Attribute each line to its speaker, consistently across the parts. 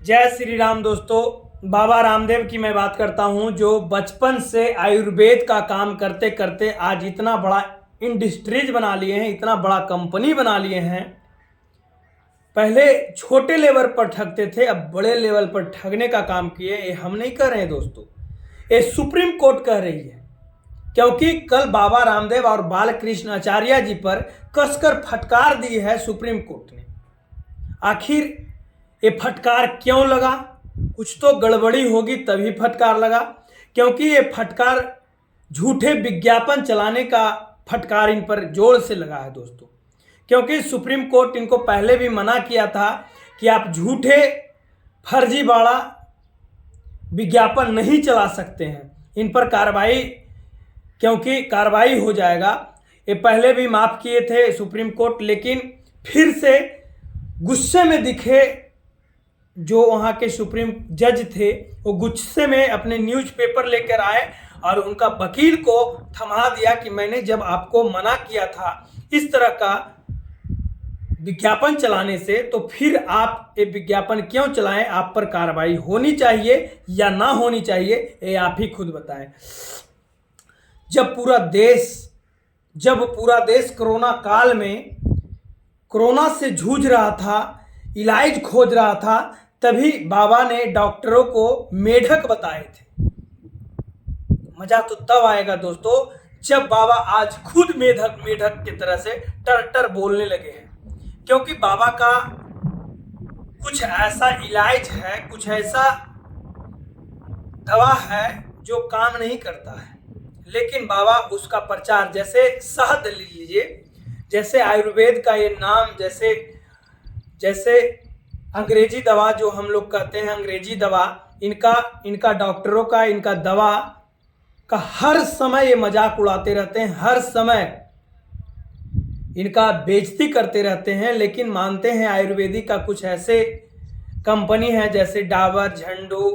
Speaker 1: जय श्री राम दोस्तों। बाबा रामदेव की मैं बात करता हूं, जो बचपन से आयुर्वेद का काम करते करते आज इतना बड़ा इंडस्ट्रीज बना लिए हैं, इतना बड़ा कंपनी बना लिए हैं। पहले छोटे लेवल पर ठगते थे, अब बड़े लेवल पर ठगने का काम किए। ये हम नहीं कर रहे हैं दोस्तों, ये सुप्रीम कोर्ट कह रही है। क्योंकि कल बाबा रामदेव और बालकृष्ण आचार्य जी पर कसकर फटकार दी है सुप्रीम कोर्ट ने। आखिर ये फटकार क्यों लगा? कुछ तो गड़बड़ी होगी तभी फटकार लगा। क्योंकि ये फटकार झूठे विज्ञापन चलाने का फटकार इन पर जोर से लगा है दोस्तों। क्योंकि सुप्रीम कोर्ट इनको पहले भी मना किया था कि आप झूठे फर्जीवाड़ा विज्ञापन नहीं चला सकते हैं, इन पर कार्रवाई, क्योंकि कार्रवाई हो जाएगा। ये पहले भी माफ़ किए थे सुप्रीम कोर्ट, लेकिन फिर से गुस्से में दिखे जो वहाँ के सुप्रीम जज थे, वो गुस्से में अपने न्यूज़पेपर लेकर आए और उनका वकील को थमा दिया कि मैंने जब आपको मना किया था इस तरह का विज्ञापन चलाने से, तो फिर आप ये विज्ञापन क्यों चलाएं? आप पर कार्रवाई होनी चाहिए या ना होनी चाहिए, ये आप ही खुद बताएं। जब पूरा देश कोरोना काल में कोरोना से जूझ रहा था, इलाज खोज रहा था, तभी बाबा ने डॉक्टरों को मेढक बताए थे। मजा तो तब आएगा दोस्तों जब बाबा आज खुद मेढक की तरह से टर बोलने लगे हैं। क्योंकि बाबा का कुछ ऐसा इलाज है, कुछ ऐसा दवा है जो काम नहीं करता है, लेकिन बाबा उसका प्रचार, जैसे शहद ले लीजिए, जैसे आयुर्वेद का ये नाम, जैसे अंग्रेजी दवा जो हम लोग कहते हैं, अंग्रेजी दवा, इनका डॉक्टरों का, इनका दवा का हर समय ये मजाक उड़ाते रहते हैं, हर समय इनका बेइज्जती करते रहते हैं। लेकिन मानते हैं आयुर्वेदिक का कुछ ऐसे कंपनी है जैसे डाबर, झंडू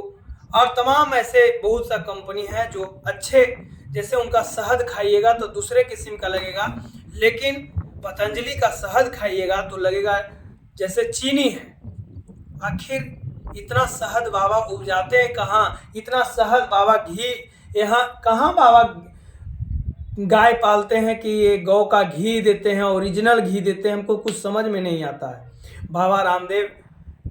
Speaker 1: और तमाम ऐसे बहुत सा कंपनी है जो अच्छे, जैसे उनका शहद खाइएगा तो दूसरे किस्म का लगेगा, लेकिन पतंजलि का शहद खाइएगा तो लगेगा जैसे चीनी है। आखिर इतना शहद बाबा उपजाते हैं कहाँ? इतना शहद बाबा घी यहाँ कहाँ बाबा गाय पालते हैं कि ये गौ का घी देते हैं, ओरिजिनल घी देते हैं? हमको कुछ समझ में नहीं आता है। बाबा रामदेव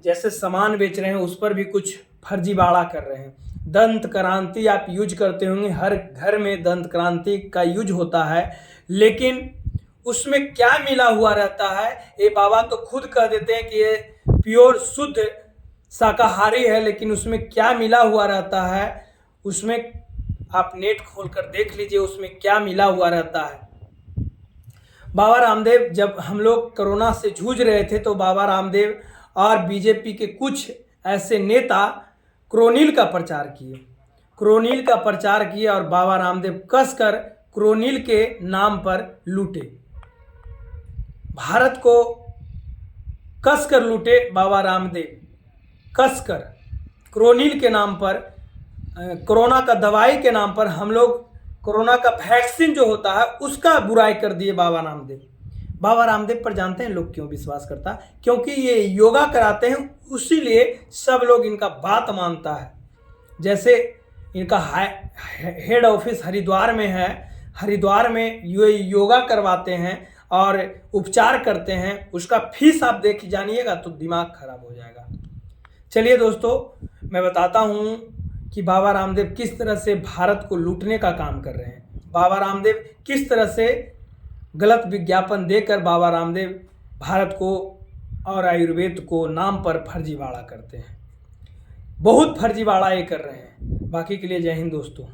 Speaker 1: जैसे सामान बेच रहे हैं उस पर भी कुछ फर्जीवाड़ा कर रहे हैं। दंत क्रांति आप यूज करते होंगे, हर घर में दंत क्रांति का यूज होता है, लेकिन उसमें क्या मिला हुआ रहता है ये बाबा तो खुद कह देते हैं कि ये प्योर शुद्ध शाकाहारी है, लेकिन उसमें क्या मिला हुआ रहता है, उसमें आप नेट खोलकर देख लीजिए उसमें क्या मिला हुआ रहता है। बाबा रामदेव, जब हम लोग कोरोना से जूझ रहे थे तो बाबा रामदेव और बीजेपी के कुछ ऐसे नेता क्रोनिल का प्रचार किए और बाबा रामदेव कसकर क्रोनिल के नाम पर लूटे, भारत को कसकर लूटे। बाबा रामदेव कसकर क्रोनिल के नाम पर, कोरोना का दवाई के नाम पर, हम लोग कोरोना का वैक्सीन जो होता है उसका बुराई कर दिए बाबा रामदेव। बाबा रामदेव पर जानते हैं लोग क्यों विश्वास करता? क्योंकि ये योगा कराते हैं, उसीलिए सब लोग इनका बात मानता है। जैसे इनका हेड ऑफिस हरिद्वार में है, हरिद्वार में ये योगा करवाते हैं और उपचार करते हैं, उसका फीस आप देख जानिएगा तो दिमाग खराब हो जाएगा। चलिए दोस्तों, मैं बताता हूँ कि बाबा रामदेव किस तरह से भारत को लूटने का काम कर रहे हैं। बाबा रामदेव किस तरह से गलत विज्ञापन देकर बाबा रामदेव भारत को और आयुर्वेद को नाम पर फर्जीवाड़ा करते हैं। बहुत फर्जीवाड़ा ये कर रहे हैं। बाकी के लिए जय हिंद दोस्तों।